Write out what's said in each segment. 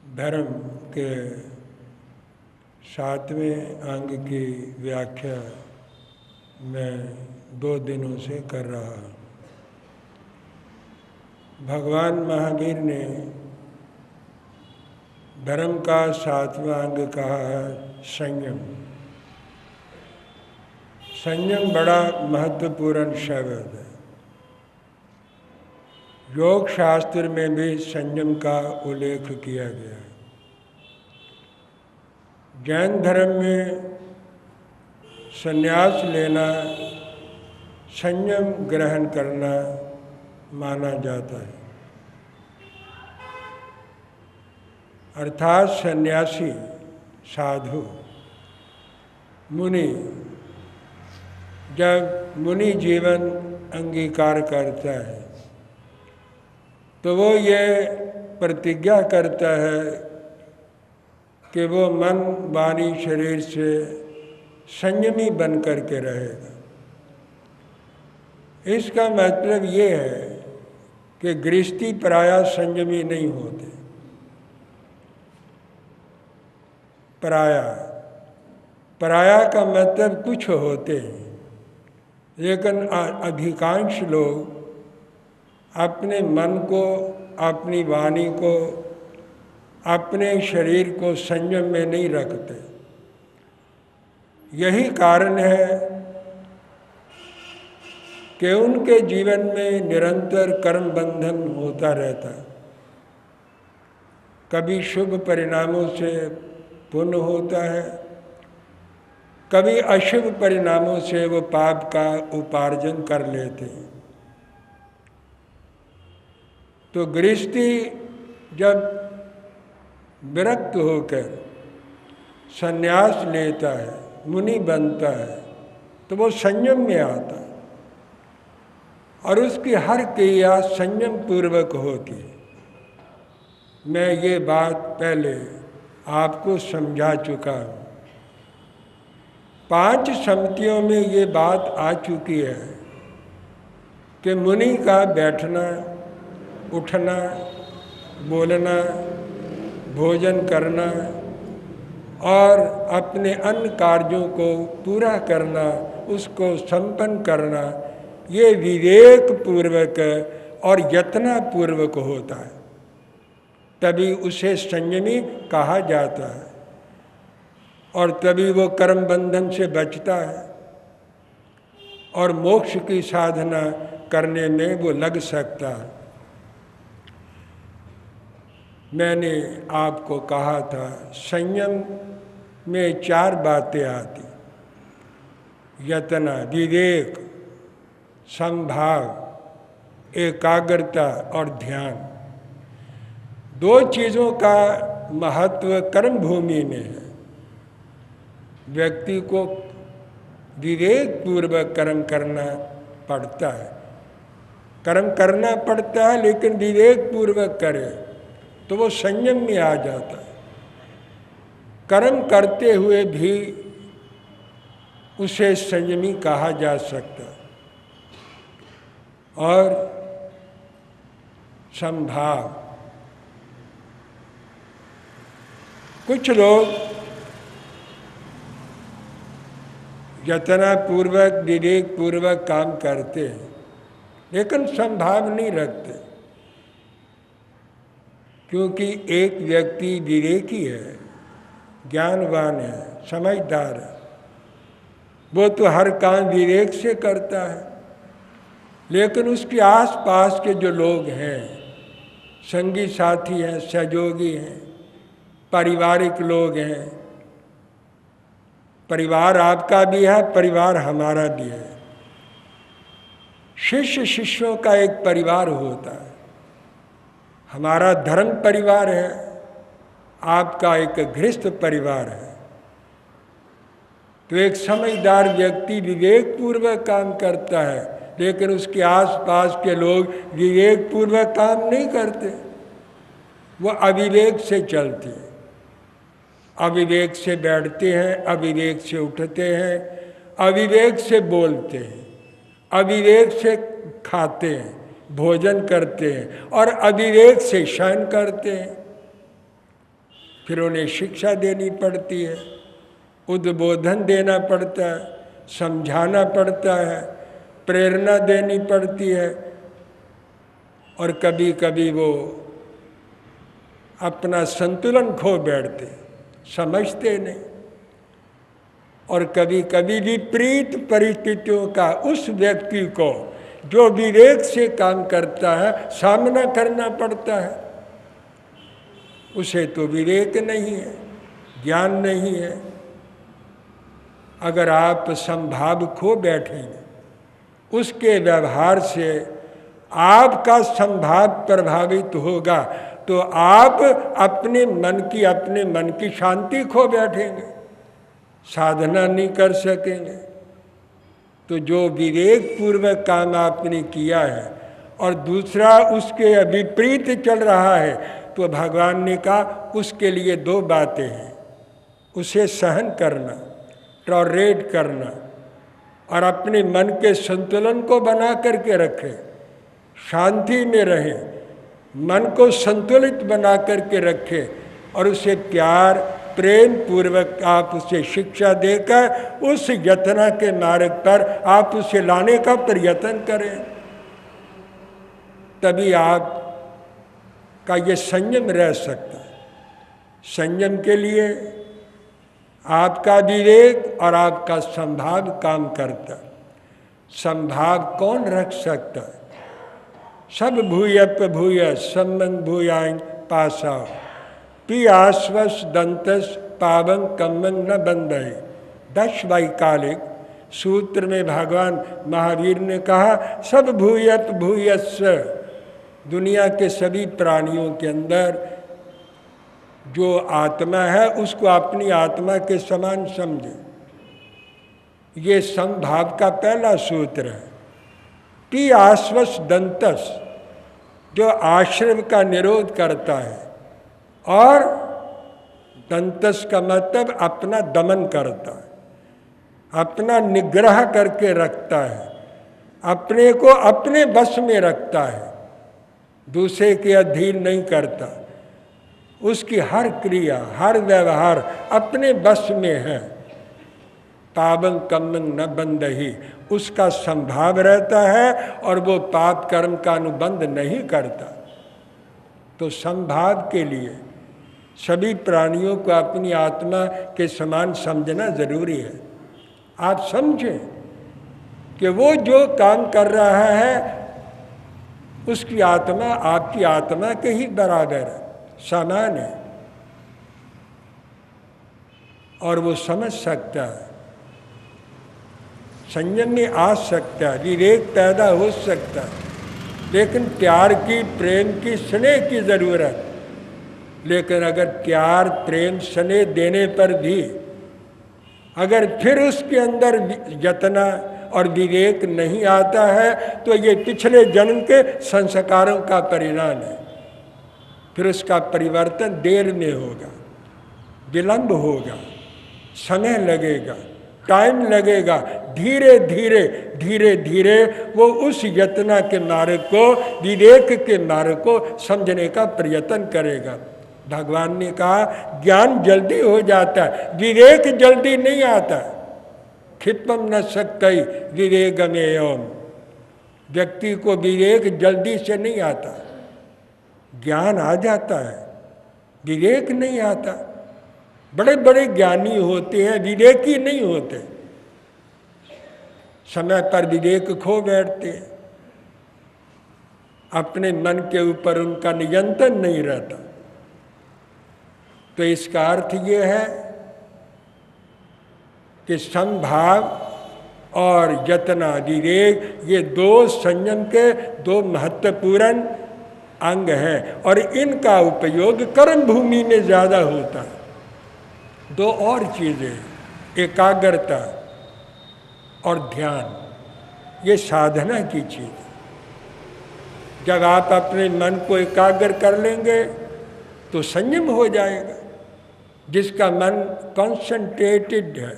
धर्म के 7वें अंग की व्याख्या मैं 2 दिनों से कर रहा हूँ। भगवान महावीर ने धर्म का 7वां अंग कहा है संयम। संयम बड़ा महत्वपूर्ण शब्द है। योग शास्त्र में भी संयम का उल्लेख किया गया है। जैन धर्म में संन्यास लेना संयम ग्रहण करना माना जाता है। अर्थात सन्यासी साधु मुनि जब मुनि जीवन अंगीकार करता है तो वो ये प्रतिज्ञा करता है कि वो मन वाणी शरीर से संयमी बन कर के रहेगा। इसका मतलब ये है कि गृहस्थी प्रायः संयमी नहीं होते। पराया का मतलब कुछ होते हैं, लेकिन अधिकांश लोग अपने मन को, अपनी वाणी को, अपने शरीर को संयम में नहीं रखते। यही कारण है कि उनके जीवन में निरंतर कर्म बंधन होता रहता है। कभी शुभ परिणामों से पुण्य होता है, कभी अशुभ परिणामों से वो पाप का उपार्जन कर लेते हैं। तो गृहस्थी जब विरक्त होकर संन्यास लेता है, मुनि बनता है, तो वो संयम में आता है और उसकी हर क्रिया संयम पूर्वक होती है। मैं ये बात पहले आपको समझा चुका हूँ। 5 सम्मतियों में ये बात आ चुकी है कि मुनि का बैठना, उठना, बोलना, भोजन करना और अपने अन्य कार्यों को पूरा करना, उसको संपन्न करना, ये विवेक पूर्वक और यत्न पूर्वक होता है। तभी उसे संयमी कहा जाता है और तभी वो कर्म बंधन से बचता है और मोक्ष की साधना करने में वो लग सकता है। मैंने आपको कहा था संयम में 4 बातें आती: यत्न, विवेक, संभाव, एकाग्रता और ध्यान। 2 चीज़ों का महत्व कर्म भूमि में है। व्यक्ति को विवेक पूर्वक कर्म करना पड़ता है। कर्म करना पड़ता है, लेकिन विवेक पूर्वक करे तो वो संयम में आ जाता है। कर्म करते हुए भी उसे संयमी कहा जा सकता है। और संभाव, कुछ लोग यत्नपूर्वक विवेक पूर्वक काम करते हैं लेकिन संभाव नहीं रखते, क्योंकि एक व्यक्ति विवेकी है, ज्ञानवान है, समझदार है, वो तो हर काम विवेक से करता है। लेकिन उसके आसपास के जो लोग हैं, संगी साथी हैं, सहयोगी हैं, पारिवारिक लोग हैं, परिवार आपका भी है, परिवार हमारा भी है। शिष्य शिष्यों का एक परिवार होता है। हमारा धर्म परिवार है, आपका एक गृहस्थ परिवार है। तो एक समझदार व्यक्ति विवेक पूर्वक काम करता है, लेकिन उसके आसपास के लोग विवेक पूर्वक काम नहीं करते, वो अविवेक से चलते हैं। अविवेक से बैठते हैं, अविवेक से उठते हैं, अविवेक से बोलते हैं, अविवेक से खाते हैं, भोजन करते हैं और अविवेक से शयन करते हैं। फिर उन्हें शिक्षा देनी पड़ती है, उद्बोधन देना पड़ता है, समझाना पड़ता है, प्रेरणा देनी पड़ती है। और कभी कभी वो अपना संतुलन खो बैठते, समझते नहीं। और कभी कभी विपरीत परिस्थितियों का उस व्यक्ति को जो विवेक से काम करता है सामना करना पड़ता है। उसे तो विवेक नहीं है, ज्ञान नहीं है। अगर आप संभाव खो बैठेंगे, उसके व्यवहार से आपका संभाव प्रभावित होगा, तो आप अपने मन की शांति खो बैठेंगे, साधना नहीं कर सकेंगे। तो जो विवेक पूर्वक काम आपने किया है और दूसरा उसके विपरीत चल रहा है, तो भगवान ने कहा उसके लिए दो बातें हैं, उसे सहन करना, टॉलरेट करना, और अपने मन के संतुलन को बना करके रखें, शांति में रहें, मन को संतुलित बना करके रखें, और उसे प्यार प्रेम पूर्वक आप उसे शिक्षा देकर उस यतना के मार्ग पर आप उसे लाने का प्रयत्न करें। तभी आप का ये संयम रह सकता है। संयम के लिए आपका विवेक और आपका संभाव काम करता है। संभाव कौन रख सकता है? सब भूयप भूय सम्मन भूयां पासा पी आश्वस दंतस पावं कम्मं न बंदय। 10 वैकालिक सूत्र में भगवान महावीर ने कहा सब भूयत भूयस्व, दुनिया के सभी प्राणियों के अंदर जो आत्मा है उसको अपनी आत्मा के समान समझे। ये समभाव का पहला सूत्र है। पी आश्वस दंतस, जो आश्रम का निरोध करता है, और दंतस का मतलब अपना दमन करता है, अपना निग्रह करके रखता है, अपने को अपने वश में रखता है, दूसरे के अधीन नहीं करता। उसकी हर क्रिया हर व्यवहार अपने वश में है। पावं कम्मं न बंदहि, उसका संभाव रहता है और वो पाप कर्म का अनुबंध नहीं करता। तो संभाव के लिए सभी प्राणियों को अपनी आत्मा के समान समझना जरूरी है। आप समझें कि वो जो काम कर रहा है उसकी आत्मा आपकी आत्मा के ही बराबर है, समान है, और वो समझ सकता है, संयम में आ सकता है, विवेक पैदा हो सकता है। लेकिन प्यार की, प्रेम की, स्नेह की जरूरत। लेकिन अगर प्यार प्रेम स्नेह देने पर भी अगर फिर उसके अंदर यतना और विवेक नहीं आता है, तो ये पिछले जन्म के संस्कारों का परिणाम है। फिर उसका परिवर्तन देर में होगा, विलंब होगा, समय लगेगा, टाइम लगेगा। धीरे धीरे धीरे धीरे वो उस यतना के मार्ग को, विवेक के मार्ग को समझने का प्रयत्न करेगा। भगवान ने कहा ज्ञान जल्दी हो जाता है, विवेक जल्दी नहीं आता। क्षिपम न सकई विवेकमेयम्, व्यक्ति को विवेक जल्दी से नहीं आता। ज्ञान आ जाता है, विवेक नहीं आता। बड़े बड़े ज्ञानी होते हैं, विवेकी नहीं होते, समय पर विवेक खो बैठते हैं, अपने मन के ऊपर उनका नियंत्रण नहीं रहता। तो इसका अर्थ ये है कि संभाव और यतना विवेक, ये दो संयम के दो महत्वपूर्ण अंग हैं, और इनका उपयोग कर्म भूमि में ज़्यादा होता है। दो और चीज़ें, एकाग्रता और ध्यान, ये साधना की चीज़ है। जब आप अपने मन को एकाग्र कर लेंगे तो संयम हो जाएगा। जिसका मन कॉन्सेंट्रेटेड है,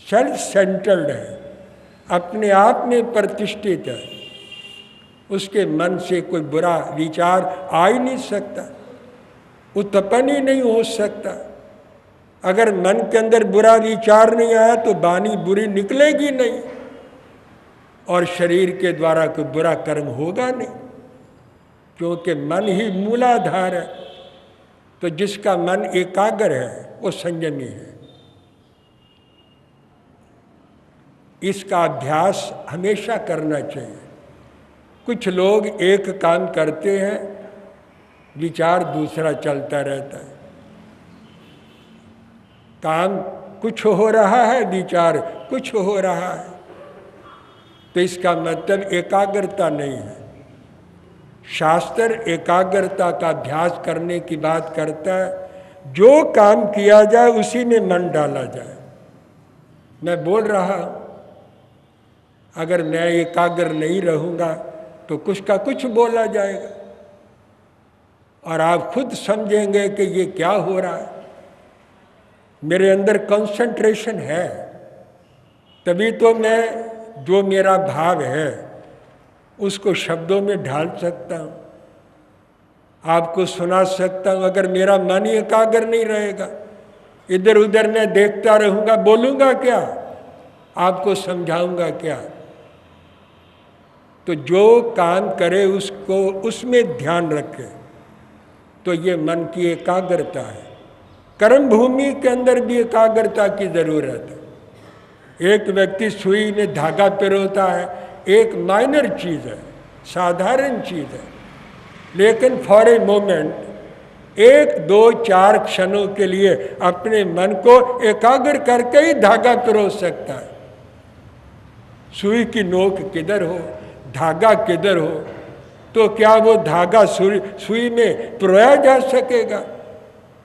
सेल्फ सेंटर्ड है, अपने आप में प्रतिष्ठित है, उसके मन से कोई बुरा विचार आ ही नहीं सकता। उत्पन्न ही नहीं हो सकता। अगर मन के अंदर बुरा विचार नहीं आया तो वाणी बुरी निकलेगी नहीं, और शरीर के द्वारा कोई बुरा कर्म होगा नहीं, क्योंकि मन ही मूलाधार है। तो जिसका मन एकाग्र है वो संयमी है। इसका अभ्यास हमेशा करना चाहिए। कुछ लोग एक काम करते हैं, विचार दूसरा चलता रहता है। काम कुछ हो रहा है, विचार कुछ हो रहा है, तो इसका मतलब एकाग्रता नहीं है। शास्त्र एकाग्रता का अभ्यास करने की बात करता है। जो काम किया जाए उसी में मन डाला जाए। मैं बोल रहा हूं, अगर मैं एकाग्र नहीं रहूंगा तो कुछ का कुछ बोला जाएगा, और आप खुद समझेंगे कि ये क्या हो रहा है। मेरे अंदर कंसंट्रेशन है, तभी तो मैं जो मेरा भाव है उसको शब्दों में ढाल सकता हूँ, आपको सुना सकता हूँ। अगर मेरा मन ही एकाग्र नहीं रहेगा, इधर उधर मैं देखता रहूँगा, बोलूँगा क्या, आपको समझाऊँगा क्या। तो जो काम करे उसको उसमें ध्यान रखे, तो ये मन की एकाग्रता है। कर्म भूमि के अंदर भी एकाग्रता की जरूरत है। एक व्यक्ति सुई में धागा पिरोता है, एक माइनर चीज है, साधारण चीज है, लेकिन फॉर ए मोमेंट, 1, 2, 4 क्षणों के लिए अपने मन को एकाग्र करके ही धागा पिरो सकता है। सुई की नोक किधर हो, धागा किधर हो, तो क्या वो धागा सुई में पिरोया जा सकेगा?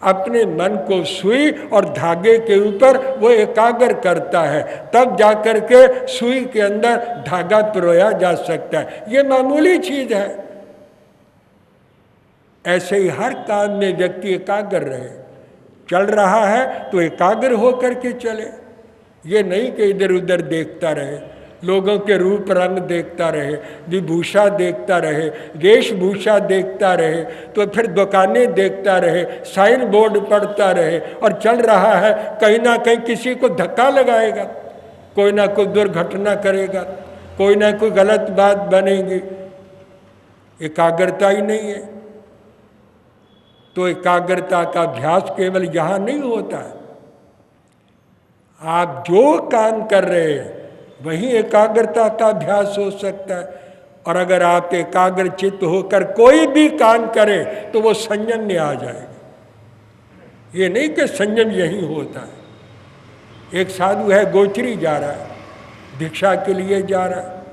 अपने मन को सुई और धागे के ऊपर वो एकाग्र करता है, तब जाकर के सुई के अंदर धागा पिरोया जा सकता है। ये मामूली चीज है। ऐसे ही हर काम में व्यक्ति एकाग्र रहे। चल रहा है तो एकाग्र होकर के चले, ये नहीं कि इधर उधर देखता रहे, लोगों के रूप रंग देखता रहे, विभूषा देखता रहे, वेशभूषा देखता रहे, तो फिर दुकानें देखता रहे, साइन बोर्ड पढ़ता रहे, और चल रहा है, कहीं ना कहीं किसी को धक्का लगाएगा, कोई ना कोई दुर्घटना करेगा, कोई ना कोई गलत बात बनेगी। एकाग्रता ही नहीं है। तो एकाग्रता का अभ्यास केवल यहाँ नहीं होता है। आप जो काम कर रहे हैं वही एकाग्रता का अभ्यास हो सकता है। और अगर आप एकाग्र चित्त होकर कोई भी काम करें तो वो संयम में आ जाएगा। ये नहीं कि संयम यही होता है। एक साधु है, गोचरी जा रहा है, भिक्षा के लिए जा रहा है,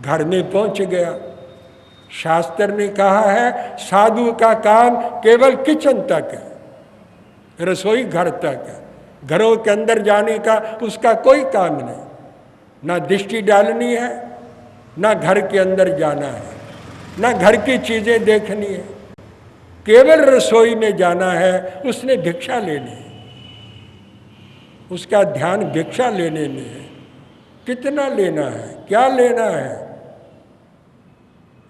घर में पहुंच गया। शास्त्र ने कहा है साधु का काम केवल किचन तक है, रसोई घर तक है, घरों के अंदर जाने का उसका कोई काम नहीं। ना दृष्टि डालनी है, ना घर के अंदर जाना है, ना घर की चीजें देखनी है, केवल रसोई में जाना है। उसने भिक्षा लेनी है, उसका ध्यान भिक्षा लेने में है। कितना लेना है, क्या लेना है,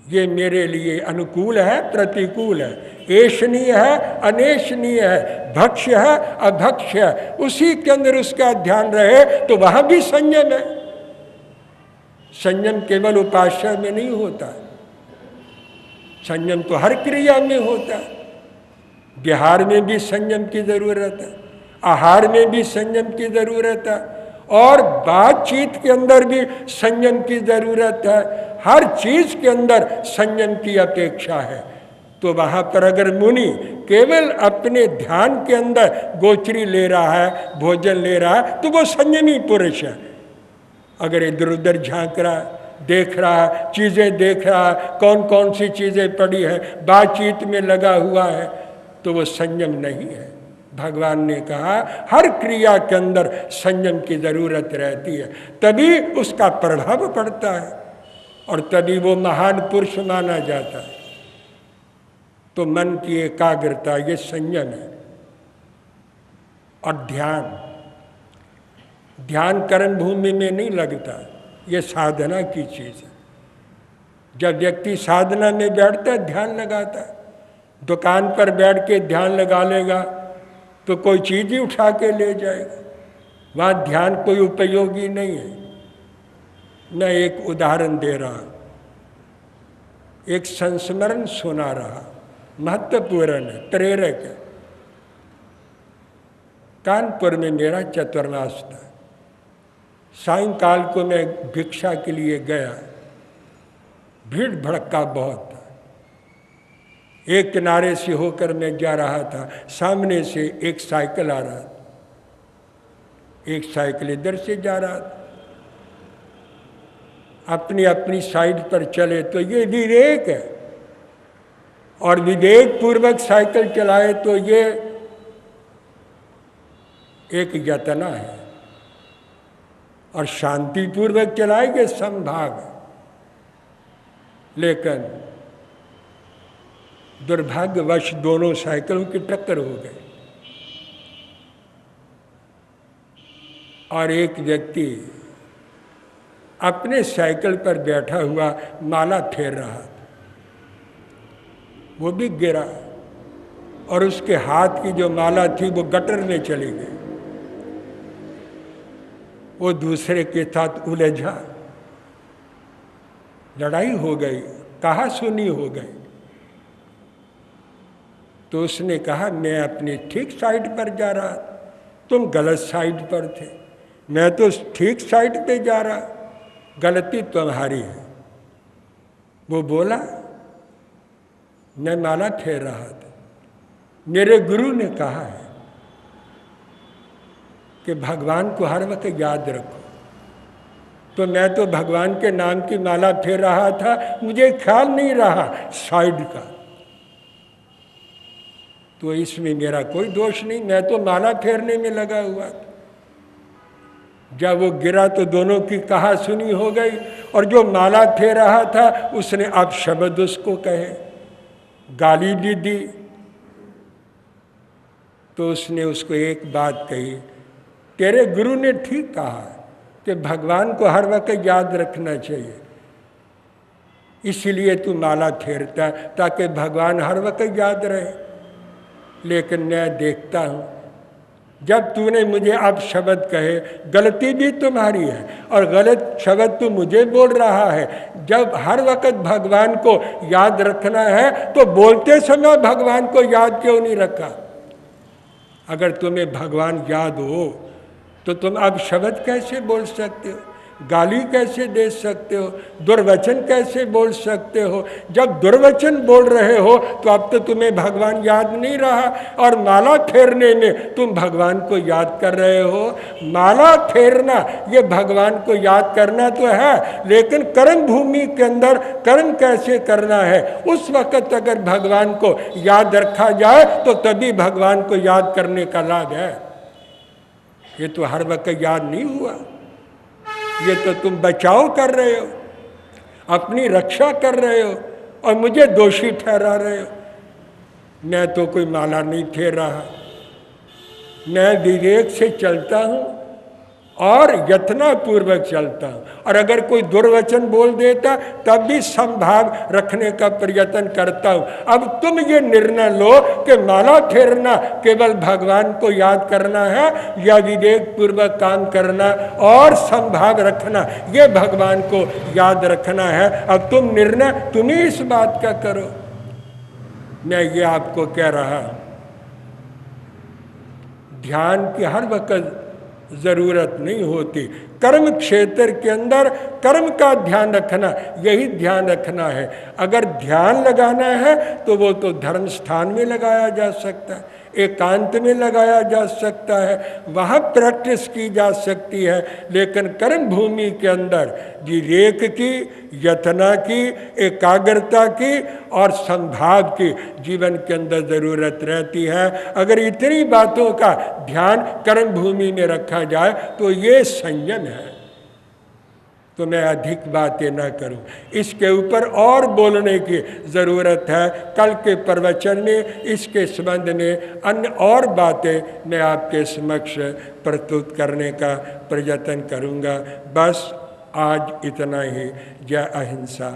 ये मेरे लिए अनुकूल है, प्रतिकूल है, ऐशनीय है, अनेशनीय है, भक्ष्य है, अभक्ष्य है, उसी के अंदर उसका ध्यान रहे तो वहां भी संयम है। संयम केवल उपास्य में नहीं होता, संयम तो हर क्रिया में होता है। विहार में भी संयम की जरूरत है, आहार में भी संयम की जरूरत है, और बातचीत के अंदर भी संयम की जरूरत है। हर चीज के अंदर संयम की अपेक्षा है। तो वहां पर अगर मुनि केवल अपने ध्यान के अंदर गोचरी ले रहा है, भोजन ले रहा है, तो वो संयमी पुरुष है। अगर इधर उधर झांक रहा है, देख रहा है, चीजें देख रहा है, कौन कौन सी चीजें पड़ी है, बातचीत में लगा हुआ है, तो वो संयम नहीं है। भगवान ने कहा हर क्रिया के अंदर संयम की जरूरत रहती है, तभी उसका प्रभाव पड़ता है और तभी वो महान पुरुष माना जाता है। तो मन की एकाग्रता ये संयम है। और ध्यान कर्म भूमि में नहीं लगता, ये साधना की चीज है। जब व्यक्ति साधना में बैठता है, ध्यान लगाता है, दुकान पर बैठ के ध्यान लगा लेगा तो कोई चीज़ ही उठा के ले जाएगा। वहाँ ध्यान कोई उपयोगी नहीं है। मैं एक उदाहरण दे रहा, एक संस्मरण सुना रहा, महत्वपूर्ण है, प्रेरक है। कानपुर में मेरा चतुर्मास था। सायंकाल को मैं भिक्षा के लिए गया, भीड़ भड़का बहुत था। एक किनारे से होकर मैं जा रहा था, सामने से एक साइकिल आ रहा था, एक साइकिल इधर से जा रहा था। अपनी अपनी साइड पर चले तो ये विवेक है, और विवेक पूर्वक साइकिल चलाए तो ये एक यतना है, और शांति पूर्वक चलाएंगे संभाग। लेकिन दुर्भाग्यवश दोनों साइकिलों की टक्कर हो गई, और एक व्यक्ति अपने साइकिल पर बैठा हुआ माला फेर रहा था, वो भी गिरा, और उसके हाथ की जो माला थी वो गटर में चली गई। वो दूसरे के साथ उलझा, लड़ाई हो गई, कहा सुनी हो गई। तो उसने कहा, मैं अपनी ठीक साइड पर जा रहा, तुम गलत साइड पर थे। मैं तो ठीक साइड पे जा रहा, गलती तुम्हारी है। वो बोला, मैं माला फेर रहा था, मेरे गुरु ने कहा है कि भगवान को हर वक्त याद रखो। तो मैं तो भगवान के नाम की माला फेर रहा था, मुझे ख्याल नहीं रहा साइड का। तो इसमें मेरा कोई दोष नहीं, मैं तो माला फेरने में लगा हुआ था। जब वो गिरा तो दोनों की कहा सुनी हो गई, और जो माला फेर रहा था उसने अपशब्द उसको कहे, गाली भी दी। तो उसने उसको एक बात कही, तेरे गुरु ने ठीक कहा कि भगवान को हर वक्त याद रखना चाहिए, इसीलिए तू माला फेरता ताकि भगवान हर वक्त याद रहे। लेकिन मैं देखता हूँ जब तूने मुझे अब शब्द कहे, गलती भी तुम्हारी है, और गलत शब्द तू मुझे बोल रहा है। जब हर वक्त भगवान को याद रखना है तो बोलते समय भगवान को याद क्यों नहीं रखा? अगर तुम्हें भगवान याद हो तो तुम अब शब्द कैसे बोल सकते हो, गाली कैसे दे सकते हो, दुर्वचन कैसे बोल सकते हो? जब दुर्वचन बोल रहे हो तो अब तो तुम्हें भगवान याद नहीं रहा, और माला फेरने में तुम भगवान को याद कर रहे हो। माला फेरना ये भगवान को याद करना तो है, लेकिन कर्म भूमि के अंदर कर्म कैसे करना है, उस वक्त अगर भगवान को याद रखा जाए तो तभी भगवान को याद करने का लाभ है। ये तो हर वक्त याद नहीं हुआ, ये तो तुम बचाव कर रहे हो, अपनी रक्षा कर रहे हो, और मुझे दोषी ठहरा रहे हो। मैं तो कोई माला नहीं फेर रहा, मैं विवेक से चलता हूँ और यत्नपूर्वक चलता हूँ। और अगर कोई दुर्वचन बोल देता तब भी संभाव रखने का प्रयत्न करता हूँ। अब तुम ये निर्णय लो कि माला फेरना केवल भगवान को याद करना है, या विवेक पूर्वक काम करना और संभाव रखना ये भगवान को याद रखना है। अब तुम निर्णय तुम ही इस बात का करो। मैं ये आपको कह रहा हूँ, ध्यान की हर वक्त जरूरत नहीं होती। कर्म क्षेत्र के अंदर कर्म का ध्यान रखना, यही ध्यान रखना है। अगर ध्यान लगाना है तो वो तो धर्म स्थान में लगाया जा सकता है, एकांत में लगाया जा सकता है, वहाँ प्रैक्टिस की जा सकती है। लेकिन कर्म भूमि के अंदर विवेक की, यत्ना की, एकाग्रता की और संभाव की जीवन के अंदर ज़रूरत रहती है। अगर इतनी बातों का ध्यान कर्म भूमि में रखा जाए तो ये संयम है। तो मैं अधिक बातें न करूं, इसके ऊपर और बोलने की ज़रूरत है। कल के प्रवचन में इसके संबंध में अन्य और बातें मैं आपके समक्ष प्रस्तुत करने का प्रयत्न करूंगा। बस आज इतना ही। जय अहिंसा।